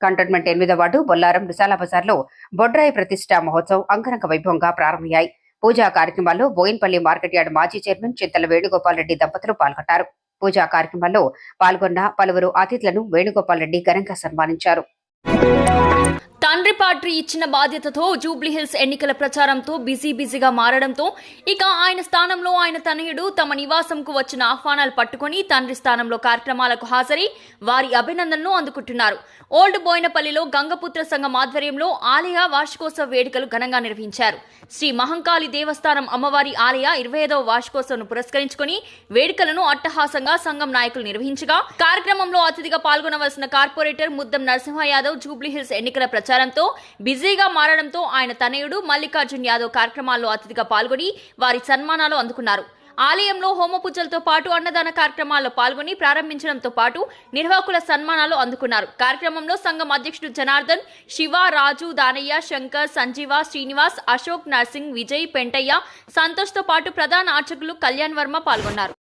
[SPEAKER 1] కంటోన్మెంట్ 8వ వార్డు బొల్లారం విశాల బజార్లో బొడ్రాయి ప్రతిష్ఠా మహోత్సవం అంగరంగ వైభవంగా ప్రారంభమయ్యాయి. పూజా కార్యక్రమాల్లో బోయిన్పల్లి మార్కెట్ యార్డ్ మాజీ చైర్మన్ చింతల వేణుగోపాల్ రెడ్డి దంపతులు పాల్గొన్నారు. పూజా కార్యక్రమాల్లో పాల్గొన్న పలువురు అతిథులను వేణుగోపాల్ రెడ్డి ఘనంగా సన్మానించారు.
[SPEAKER 4] తండ్రి పార్టీ ఇచ్చిన బాధ్యతతో జూబ్లీహిల్స్ ఎన్నికల ప్రచారంతో బిజీగా మారడంతో ఇక ఆయన స్థానంలో ఆయన తనయుడు తమ నివాసంకు వచ్చిన ఆహ్వానాలు పట్టుకుని తండ్రి స్థానంలో కార్యక్రమాలకు హాజరై వారి అభినందనలు అందుకుంటున్నారు. ఓల్డ్ బోయినపల్లిలో గంగపుత్ర సంఘం ఆధ్వర్యంలో ఆలయ వార్షికోత్సవ వేడుకలు ఘనంగా నిర్వహించారు. శ్రీ మహంకాళి దేవస్థానం అమ్మవారి ఆలయ 25వ వార్షికోత్సవం పురస్కరించుకుని వేడుకలను అట్టహాసంగా సంఘం నాయకులు నిర్వహించగా కార్యక్రమంలో అతిథిగా పాల్గొనవలసిన కార్పొరేటర్ ముద్దం నరసింహ యాదవ్ జూబ్లీహిల్స్ ఎన్నికల ప్రచారంతో బిజీగా మారడంతో ఆయన తనయుడు మల్లికార్జున్ యాదవ్ కార్యక్రమాల్లో అతిథిగా పాల్గొని వారి సన్మానాలు అందుకున్నారు. ఆలయంలో హోమ పూజలతో పాటు అన్నదాన కార్యక్రమాల్లో పాల్గొని ప్రారంభించడంతో పాటు నిర్వాహకుల సన్మానాలు అందుకున్నారు. కార్యక్రమంలో సంఘం అధ్యక్షుడు జనార్దన్, శివ, రాజు, దానయ్య, శంకర్, సంజీవ, శ్రీనివాస్, అశోక్, నర్సింగ్, విజయ్, పెంటయ్య, సంతోష్ తో పాటు ప్రధాన అర్చకులు కళ్యాణ్ వర్మ పాల్గొన్నారు.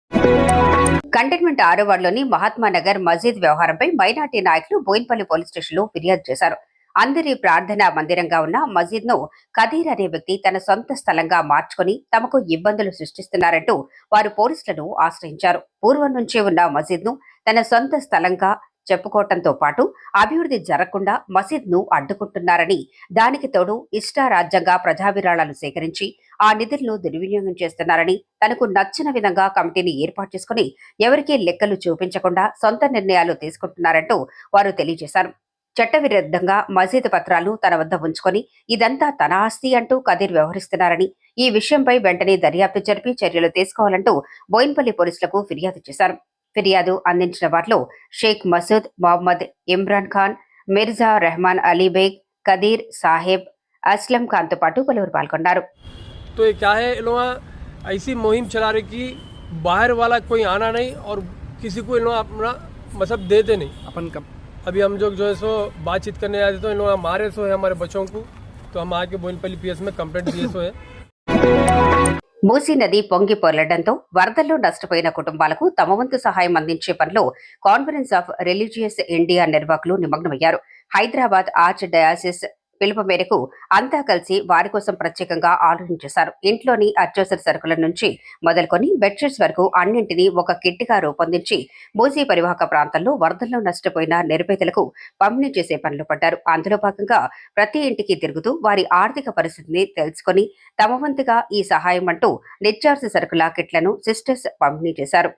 [SPEAKER 1] కంటోన్మెంట్ 6వ వార్డులోని మహాత్మానగర్ మసీద్ వ్యవహారంపై మైనార్టీ నాయకులు బోయిన్పల్లి పోలీస్ స్టేషన్లో ఫిర్యాదు చేశారు. అందరి ప్రార్థనా మందిరంగా ఉన్న మసీద్ ను కదీర్ అనే వ్యక్తి తన సొంత స్థలంగా మార్చుకుని తమకు ఇబ్బందులు సృష్టిస్తున్నారంటూ వారు పోలీసులను ఆశ్రయించారు. పూర్వం నుంచే ఉన్న మసీద్ ను తన సొంత స్థలంగా చెప్పుకోవటంతో పాటు అభివృద్ధి జరగకుండా మసీద్ ను అడ్డుకుంటున్నారని, దానికి తోడు ఇష్టారాజ్యంగా ప్రజావిరాళాలు సేకరించి ఆ నిధులను దుర్వినియోగం చేస్తున్నారని, తనకు నచ్చిన విధంగా కమిటీని ఏర్పాటు చేసుకుని ఎవరికీ లెక్కలు చూపించకుండా సొంత నిర్ణయాలు తీసుకుంటున్నారంటూ వారు తెలియజేశారు. చట్టవిరుద్ధంగా మసీదు పత్రాలను తన వద్ద ఉంచుకొని ఇదంతా తన ఆస్తి అంటూ కదీర్ వ్యవహరిస్తున్నారని, ఈ విషయంపై వెంటనే దర్యాప్తు జరిపి చర్యలు తీసుకోవాలంటూ బోయిన్పల్లి పోలీసులకు ఫిర్యాదు చేశారు. ఫిర్యాదు అందించిన వారిలో షేక్ మసూద్, మొహమ్మద్ ఇమ్రాన్ ఖాన్, మిర్జా రెహమాన్ అలీబేగ్, కదీర్ సాహెబ్, అస్లం ఖాన్ తో పాటు పలువురు పాల్గొన్నారు.
[SPEAKER 10] तो ये क्या है, इन लोग ऐसी मुहिम चला रही कि बाहर वाला कोई आना नहीं और किसी को इन लोग अपना मतलब देते नहीं अपन कब अभी हम जो है सो बातचीत करने आए थे तो इन लोग हमारे सो है हमारे बच्चों को तो हम आके बोइनपल्ली PS में कंप्लेंट दिए सो है।
[SPEAKER 11] మూసీ నది పొంగి పొర్లడంతో వరదల్లో నష్టపోయిన కుటుంబాలకు తమ వంతు సహాయం అందించే పనిలో కాన్ఫరెన్స్ ఆఫ్ రిలీజియస్ ఇండియా నిర్వాహకులు నిమగ్నమయ్యారు. హైదరాబాద్ ఆర్చ్ డయాసిస్ పిలుపు మేరకు అంతా కలిసి వారి కోసం ప్రత్యేకంగా ఆలోచించేశారు. ఇంట్లోని అత్యవసర సరుకుల నుంచి మొదలుకొని బెడ్షీట్స్ వరకు అన్నింటినీ ఒక కిట్గా రూపొందించి మూసీ పరివాహక ప్రాంతంలో వరదల్లో నష్టపోయిన నిరుపేదలకు పంపిణీ చేసే పనులు పడ్డారు. అందులో భాగంగా ప్రతి ఇంటికి తిరుగుతూ వారి ఆర్థిక పరిస్థితిని తెలుసుకుని తమ వంతుగా ఈ సహాయం అంటూ నిత్యావసర సరుకుల కిట్లను సిస్టర్స్ పంపిణీ చేశారు.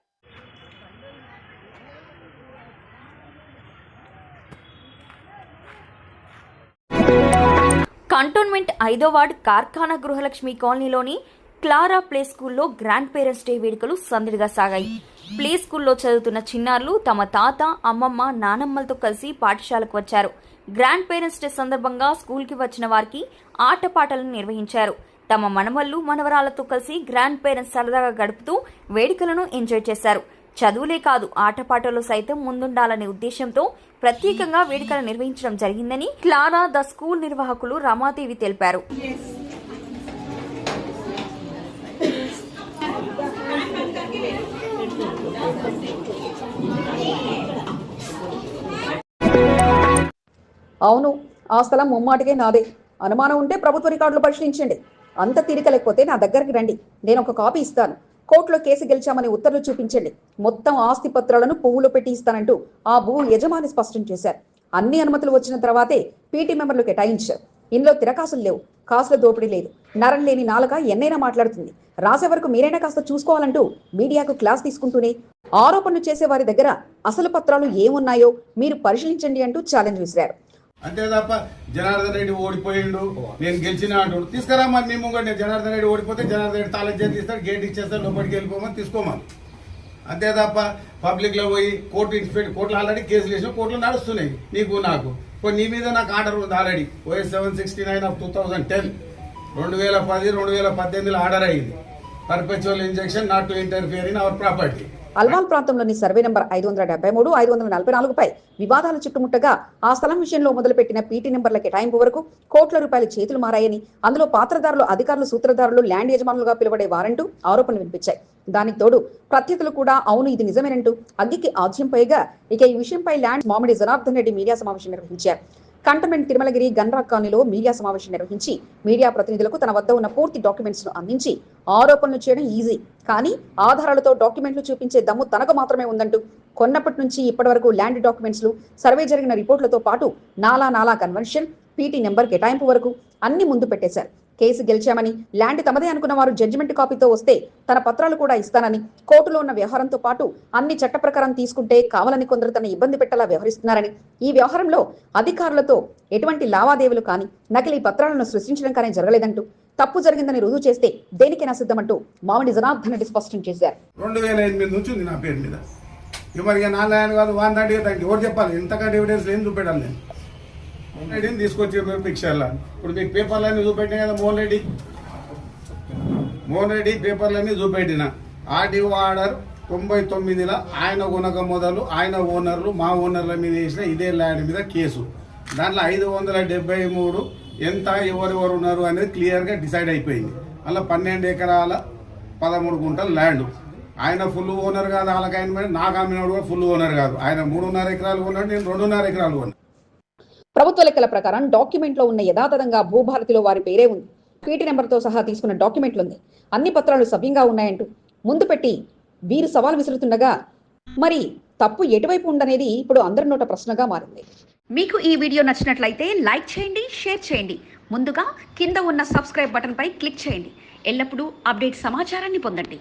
[SPEAKER 4] కంటోన్మెంట్ 5వ వార్డ్ కార్ఖానా గృహలక్ష్మి కాలనీలోని క్లారా ప్లే స్కూల్లో గ్రాండ్ పేరెంట్స్ డే వేడుకలు సందడిగా సాగాయి. ప్లే స్కూల్లో చదువుతున్న చిన్నారులు తమ తాత, అమ్మమ్మ, నానమ్మలతో కలిసి పాఠశాలకు వచ్చారు. గ్రాండ్ పేరెంట్స్ డే సందర్భంగా స్కూల్కి వచ్చిన వారికి ఆటపాటలను నిర్వహించారు. తమ మనవళ్లు, మనవరాలతో కలిసి గ్రాండ్ పేరెంట్స్ సరదాగా గడుపుతూ వేడుకలను ఎంజాయ్ చేశారు. చదువులే కాదు ఆటపాటలు సైతం ముందుండాలనే ఉద్దేశంతో ప్రత్యేకంగా వేడుకలు నిర్వహించడం జరిగిందని క్లారా ద స్కూల్ నిర్వాహకులు రమాదేవి తెలిపారు.
[SPEAKER 1] అవును, ఆ స్థలం ముమ్మాటికే నాదే. అనుమానం ఉంటే ప్రభుత్వ రికార్డులు పరిశీలించండి. అంత తీరిక లేకపోతే నా దగ్గరికి రండి, నేను ఒక కాపీ ఇస్తాను. కోర్టులో కేసు గెలిచామని ఉత్తర్వులు చూపించండి. మొత్తం ఆస్తి పత్రాలను పువ్వులో పెట్టి ఇస్తానంటూ ఆ భూ యజమాని స్పష్టం చేశారు. అన్ని అనుమతులు వచ్చిన తర్వాతే పీటీ మెంబర్లు కేటాయించారు. ఇందులో తిరకాసులు లేవు, కాసుల దోపిడీ లేదు. నరం లేని నాలుక ఎన్నైనా మాట్లాడుతుంది. రాసే వరకు మీరైనా కాస్త చూసుకోవాలంటూ మీడియాకు క్లాస్ తీసుకుంటూనే ఆరోపణలు చేసే వారి దగ్గర అసలు పత్రాలు ఏమున్నాయో మీరు పరిశీలించండి అంటూ ఛాలెంజ్ విసిరారు.
[SPEAKER 5] అంతే తప్ప జనార్దన్ రెడ్డి ఓడిపోయిండు, నేను గెలిచిన అంటాడు. తీసుకురా మరి మేము నేను జనార్దన్ రెడ్డి ఓడిపోతే జనార్దన్ రెడ్డి తాళం చేతి ఇస్తాడు, గేట్ ఇచ్చేస్తాడు, లోపలికి వెళ్ళిపోమని తీసుకోమని. అంతే తప్ప పబ్లిక్లో పోయి కోర్టు ఇన్స్పెక్టర్, కోర్టులో ఆల్రెడీ కేసులు వేసిన కోర్టులు నడుస్తున్నాయి నీకు నాకు. ఇప్పుడు నీ మీద నాకు ఆర్డర్ ఉంది ఆల్రెడీ. OS 769 of 2010 2010 2018 ఆర్డర్ అయింది. Perpetual injection not to interfere in our property.
[SPEAKER 1] Alwal ప్రాంతంలోని సర్వే నెంబర్ 573, 544పై వివాదాలు చుట్టుముట్టగా ఆ స్థలం విషయంలో మొదలుపెట్టిన పీటీ నెంబర్ల కేటాయింపు వరకు కోట్ల రూపాయల చేతులు మారాయని, అందులో పాత్రదారులు, అధికారులు, సూత్రధారులు, ల్యాండ్ యజమానులుగా పిలువడే వారంటూ ఆరోపణలు వినిపించాయి. దానికి తోడు ప్రత్యర్థులు కూడా అవును ఇది నిజమేనంటూ అగ్గికి ఆజ్యం పైగా ఇక ఈ విషయంపై ల్యాండ్ మామిడి జనార్దన్ రెడ్డి మీడియా సమావేశం నిర్వహించారు. కంటోన్మెంట్ తిరుమలగిరి గన్రా కాలనీలో మీడియా సమావేశం నిర్వహించి మీడియా ప్రతినిధులకు తన వద్ద ఉన్న పూర్తి డాక్యుమెంట్స్ ను అందించి ఆరోపణలు చేయడం ఈజీ, కానీ ఆధారాలతో డాక్యుమెంట్లు చూపించే దమ్ము తనకు మాత్రమే ఉందంటూ కొన్నప్పటి నుంచి ఇప్పటి వరకు ల్యాండ్ డాక్యుమెంట్స్ లు, సర్వే జరిగిన రిపోర్టులతో పాటు నాలా కన్వెన్షన్, పీటీ నెంబర్ కేటాయింపు వరకు అన్ని ముందు పెట్టేశారు. కేసు గెలిచామని, ల్యాండ్ తమదే అనుకున్న వారు జడ్జిమెంట్ కాపీతో వస్తే తన పత్రాలు కూడా ఇస్తానని, కోర్టులో ఉన్న వ్యవహారంతో పాటు అన్ని చట్ట ప్రకారం తీసుకుంటే కావాలని కొందరు తన ఇబ్బంది పెట్టేలా వ్యవహరిస్తున్నారని, ఈ వ్యవహారంలో అధికారులతో ఎటువంటి లావాదేవీలు కానీ, నకిలీ పత్రాలను సృష్టించడం కానీ జరగలేదంటూ, తప్పు జరిగిందని రుజువు చేస్తే దేనికైనా సిద్ధమంటూ మామిడి జనార్దన్ రెడ్డి స్పష్టం చేశారు.
[SPEAKER 5] 2008 నుంచి ఉంది నా పేరు మీద. మరి నా ల్యాండ్ కాదు వాన్ దాంట్లో దానికి ఎవరు చెప్పాలి? ఇంతకంటే ఎవిడెన్స్ ఏం చూపెట్టాలి? నేను మోహన్ రెడ్డిని తీసుకొచ్చి పిక్చర్లో ఇప్పుడు మీకు పేపర్లన్నీ చూపెట్టినా కదా. మోహన్ రెడ్డి పేపర్లన్నీ చూపెట్టిన. ఆర్డీఓ ఆర్డర్ 99లో ఆయన కొనక మొదలు ఆయన ఓనర్లు, మా ఓనర్ల మీద వేసిన ఇదే ల్యాండ్ మీద కేసు. దాంట్లో 573 ఎంత ఎవరెవరు ఉన్నారు అనేది క్లియర్గా డిసైడ్ అయిపోయింది. అలా 12 ఎకరాల 13 గుంటల ల్యాండ్. ఆయన ఫుల్ ఓనర్ కాదు, వాళ్ళకి ఆయన నాకు అమ్మినప్పుడు కూడా ఫుల్ ఓనర్ కాదు. ఆయన 3.5 ఎకరాలు కొన్నాడు, నేను 2.5 ఎకరాలు కొన్నాను.
[SPEAKER 1] ప్రభుత్వ లెక్కల ప్రకారం డాక్యుమెంట్ లో ఉన్న యథాతథంగా భూభారతిలో వారి పేరే ఉంది. పీటీ నెంబర్తో సహా తీసుకున్న డాక్యుమెంట్లు ఉంది. అన్ని పత్రాలు సవ్యంగా ఉన్నాయంటూ ముందు పెట్టి వీరు సవాల్ విసురుతుండగా మరి తప్పు ఎటువైపు ఉండనేది ఇప్పుడు అందరి నోట ప్రశ్నగా మారింది.
[SPEAKER 11] మీకు ఈ వీడియో నచ్చినట్లయితే లైక్ చేయండి, షేర్ చేయండి. ముందుగా కింద ఉన్న సబ్స్క్రైబ్ బటన్ పై క్లిక్ చేయండి. ఎల్లప్పుడూ అప్డేట్ సమాచారాన్ని పొందండి.